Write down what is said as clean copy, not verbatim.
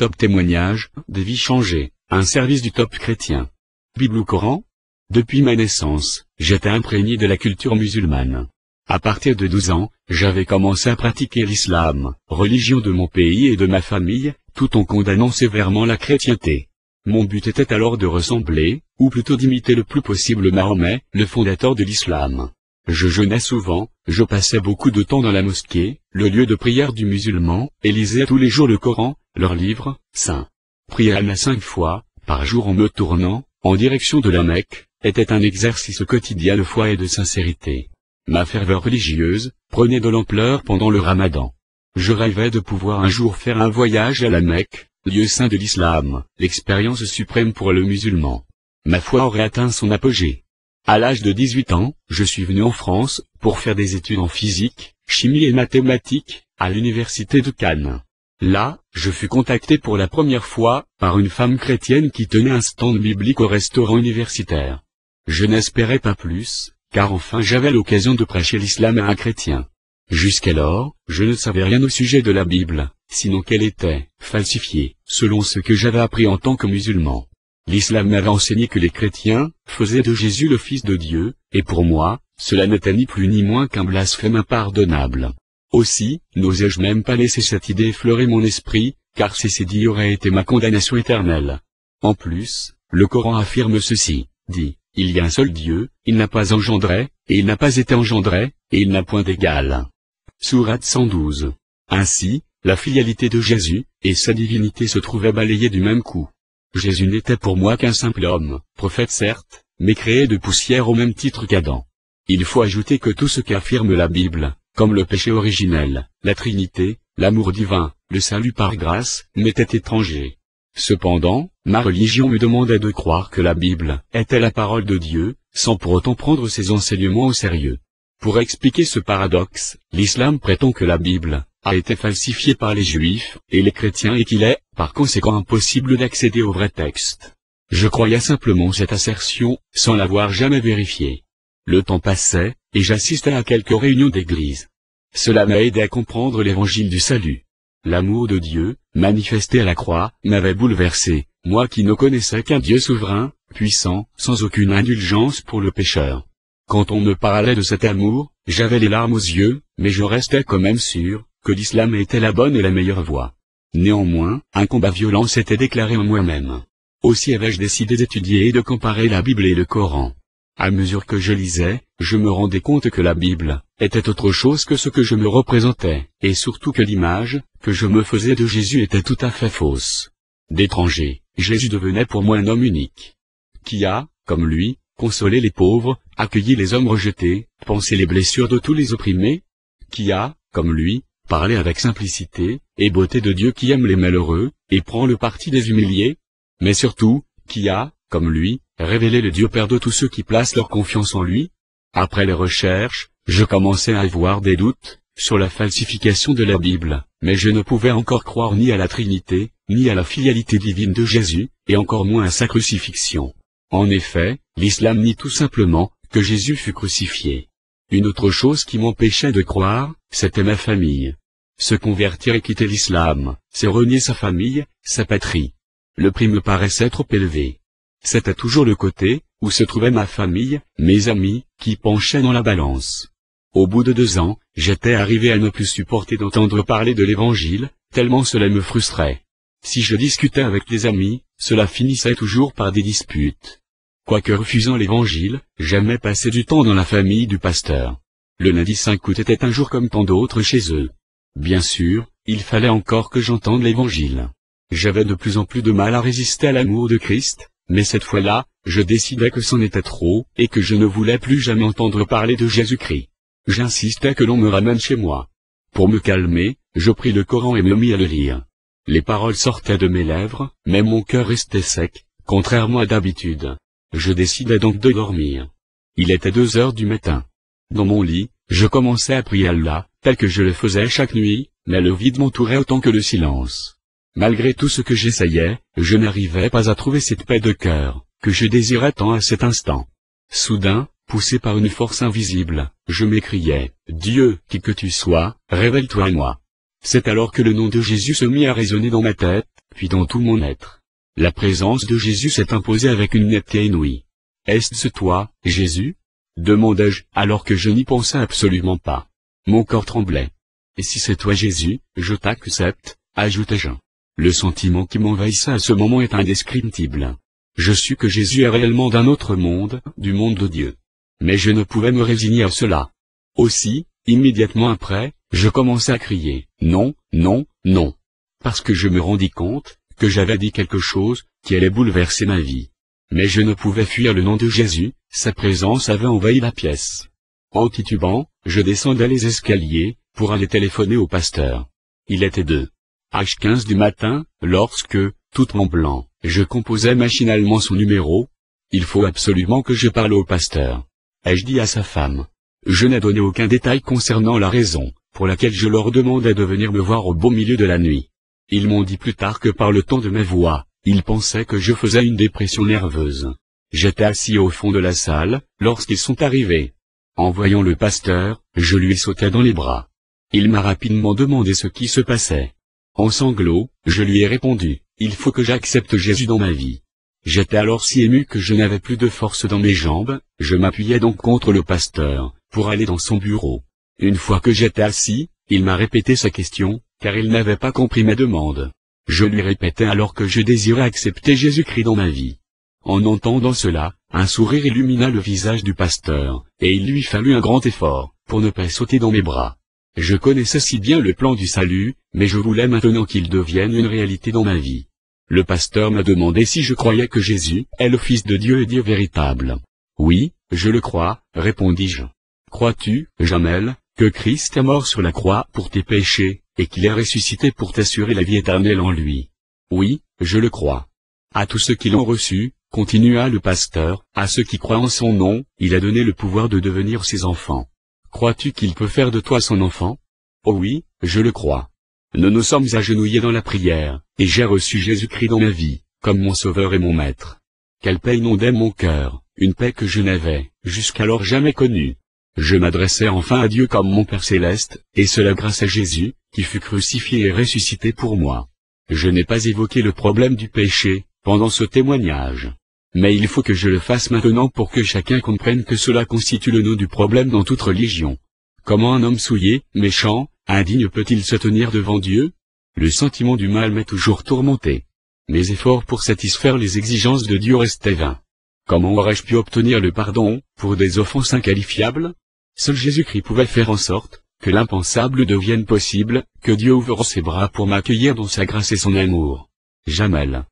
Top témoignage, des vies changées, un service du Top chrétien. Bible ou Coran? Depuis ma naissance, j'étais imprégné de la culture musulmane. À partir de 12 ans, j'avais commencé à pratiquer l'islam, religion de mon pays et de ma famille, tout en condamnant sévèrement la chrétienté. Mon but était alors de ressembler, ou plutôt d'imiter le plus possible Mahomet, le fondateur de l'islam. Je jeûnais souvent, je passais beaucoup de temps dans la mosquée, le lieu de prière du musulman, et lisais tous les jours le Coran, leur livre saint. Prier Allah 5 fois, par jour en me tournant, en direction de la Mecque, était un exercice quotidien de foi et de sincérité. Ma ferveur religieuse prenait de l'ampleur pendant le Ramadan. Je rêvais de pouvoir un jour faire un voyage à la Mecque, lieu saint de l'islam, l'expérience suprême pour le musulman. Ma foi aurait atteint son apogée. À l'âge de 18 ans, je suis venu en France, pour faire des études en physique, chimie et mathématiques, à l'université de Cannes. Là, je fus contacté pour la première fois, par une femme chrétienne qui tenait un stand biblique au restaurant universitaire. Je n'espérais pas plus, car enfin j'avais l'occasion de prêcher l'islam à un chrétien. Jusqu'alors, je ne savais rien au sujet de la Bible, sinon qu'elle était falsifiée, selon ce que j'avais appris en tant que musulman. L'islam m'avait enseigné que les chrétiens faisaient de Jésus le Fils de Dieu, et pour moi, cela n'était ni plus ni moins qu'un blasphème impardonnable. Aussi, n'osais-je même pas laisser cette idée effleurer mon esprit, car ceci dit aurait été ma condamnation éternelle. En plus, le Coran affirme ceci, dit, il y a un seul Dieu, il n'a pas engendré, et il n'a pas été engendré, et il n'a point d'égal. Sourate 112. Ainsi, la filialité de Jésus, et sa divinité se trouvaient balayées du même coup. Jésus n'était pour moi qu'un simple homme, prophète certes, mais créé de poussière au même titre qu'Adam. Il faut ajouter que tout ce qu'affirme la Bible, comme le péché originel, la Trinité, l'amour divin, le salut par grâce, m'était étranger. Cependant, ma religion me demandait de croire que la Bible était la parole de Dieu, sans pour autant prendre ses enseignements au sérieux. Pour expliquer ce paradoxe, l'islam prétend que la Bible a été falsifiée par les Juifs et les chrétiens et qu'il est, par conséquent, impossible d'accéder au vrai texte. Je croyais simplement cette assertion, sans l'avoir jamais vérifiée. Le temps passait, et j'assistais à quelques réunions d'église. Cela m'a aidé à comprendre l'évangile du salut. L'amour de Dieu, manifesté à la croix, m'avait bouleversé, moi qui ne connaissais qu'un Dieu souverain, puissant, sans aucune indulgence pour le pécheur. Quand on me parlait de cet amour, j'avais les larmes aux yeux, mais je restais quand même sûr que l'islam était la bonne et la meilleure voie. Néanmoins, un combat violent s'était déclaré en moi-même. Aussi avais-je décidé d'étudier et de comparer la Bible et le Coran. À mesure que je lisais, je me rendais compte que la Bible était autre chose que ce que je me représentais, et surtout que l'image que je me faisais de Jésus était tout à fait fausse. D'étranger, Jésus devenait pour moi un homme unique, qui a, comme lui, consolé les pauvres, accueilli les hommes rejetés, pensé les blessures de tous les opprimés, qui a, comme lui, parlé avec simplicité et beauté de Dieu qui aime les malheureux, et prend le parti des humiliés, mais surtout, qui a, comme lui, révélé le Dieu Père de tous ceux qui placent leur confiance en lui. Après les recherches, je commençais à avoir des doutes sur la falsification de la Bible, mais je ne pouvais encore croire ni à la Trinité, ni à la filialité divine de Jésus, et encore moins à sa crucifixion. En effet, l'islam nie tout simplement que Jésus fut crucifié. Une autre chose qui m'empêchait de croire, c'était ma famille. Se convertir et quitter l'islam, c'est renier sa famille, sa patrie. Le prix me paraissait trop élevé. C'était toujours le côté où se trouvait ma famille, mes amis, qui penchaient dans la balance. Au bout de 2 ans, j'étais arrivé à ne plus supporter d'entendre parler de l'Évangile, tellement cela me frustrait. Si je discutais avec des amis, cela finissait toujours par des disputes. Quoique refusant l'Évangile, j'aimais passer du temps dans la famille du pasteur. Le lundi 5 août était un jour comme tant d'autres chez eux. Bien sûr, il fallait encore que j'entende l'Évangile. J'avais de plus en plus de mal à résister à l'amour de Christ, mais cette fois-là, je décidai que c'en était trop, et que je ne voulais plus jamais entendre parler de Jésus-Christ. J'insistais que l'on me ramène chez moi. Pour me calmer, je pris le Coran et me mis à le lire. Les paroles sortaient de mes lèvres, mais mon cœur restait sec, contrairement à d'habitude. Je décidai donc de dormir. Il était 2 heures du matin. Dans mon lit, je commençais à prier Allah, tel que je le faisais chaque nuit, mais le vide m'entourait autant que le silence. Malgré tout ce que j'essayais, je n'arrivais pas à trouver cette paix de cœur, que je désirais tant à cet instant. Soudain, poussé par une force invisible, je m'écriai, « Dieu, qui que tu sois, révèle-toi à moi ». C'est alors que le nom de Jésus se mit à résonner dans ma tête, puis dans tout mon être. La présence de Jésus s'est imposée avec une netteté inouïe. « Est-ce toi, Jésus ?» demandai-je, alors que je n'y pensais absolument pas. Mon corps tremblait. « Et si c'est toi Jésus, je t'accepte », ajoutai-je. Le sentiment qui m'envahissait à ce moment est indescriptible. Je sus que Jésus est réellement d'un autre monde, du monde de Dieu. Mais je ne pouvais me résigner à cela. Aussi, immédiatement après, je commençai à crier « Non, non, non !» parce que je me rendis compte que j'avais dit quelque chose qui allait bouleverser ma vie. Mais je ne pouvais fuir le nom de Jésus, sa présence avait envahi la pièce. En titubant, je descendais les escaliers, pour aller téléphoner au pasteur. Il était 2h15 du matin, lorsque, tout tremblant, je composais machinalement son numéro. Il faut absolument que je parle au pasteur. Ai-je dit à sa femme. Je n'ai donné aucun détail concernant la raison, pour laquelle je leur demandais de venir me voir au beau milieu de la nuit. Ils m'ont dit plus tard que par le ton de mes voix, ils pensaient que je faisais une dépression nerveuse. J'étais assis au fond de la salle, lorsqu'ils sont arrivés. En voyant le pasteur, je lui sautai dans les bras. Il m'a rapidement demandé ce qui se passait. En sanglots, je lui ai répondu, « Il faut que j'accepte Jésus dans ma vie ». J'étais alors si ému que je n'avais plus de force dans mes jambes, je m'appuyais donc contre le pasteur, pour aller dans son bureau. Une fois que j'étais assis, il m'a répété sa question, car il n'avait pas compris mes demandes. Je lui répétais alors que je désirais accepter Jésus-Christ dans ma vie. En entendant cela, un sourire illumina le visage du pasteur, et il lui fallut un grand effort, pour ne pas sauter dans mes bras. Je connaissais si bien le plan du salut, mais je voulais maintenant qu'il devienne une réalité dans ma vie. Le pasteur m'a demandé si je croyais que Jésus est le Fils de Dieu et Dieu véritable. « Oui, je le crois, répondis-je. »« Crois-tu, Jamel, que Christ est mort sur la croix pour tes péchés, et qu'il est ressuscité pour t'assurer la vie éternelle en lui? »« Oui, je le crois. » À tous ceux qui l'ont reçu, continua le pasteur, à ceux qui croient en son nom, il a donné le pouvoir de devenir ses enfants. Crois-tu qu'il peut faire de toi son enfant? Oh oui, je le crois. Nous nous sommes agenouillés dans la prière, et j'ai reçu Jésus-Christ dans ma vie, comme mon sauveur et mon maître. Quelle paix inondait mon cœur, une paix que je n'avais, jusqu'alors jamais connue. Je m'adressais enfin à Dieu comme mon Père céleste, et cela grâce à Jésus, qui fut crucifié et ressuscité pour moi. Je n'ai pas évoqué le problème du péché, pendant ce témoignage. Mais il faut que je le fasse maintenant pour que chacun comprenne que cela constitue le nœud du problème dans toute religion. Comment un homme souillé, méchant, indigne peut-il se tenir devant Dieu? Le sentiment du mal m'est toujours tourmenté. Mes efforts pour satisfaire les exigences de Dieu restaient vains. Comment aurais-je pu obtenir le pardon, pour des offenses inqualifiables? Seul Jésus-Christ pouvait faire en sorte que l'impensable devienne possible, que Dieu ouvre ses bras pour m'accueillir dans sa grâce et son amour. Jamel.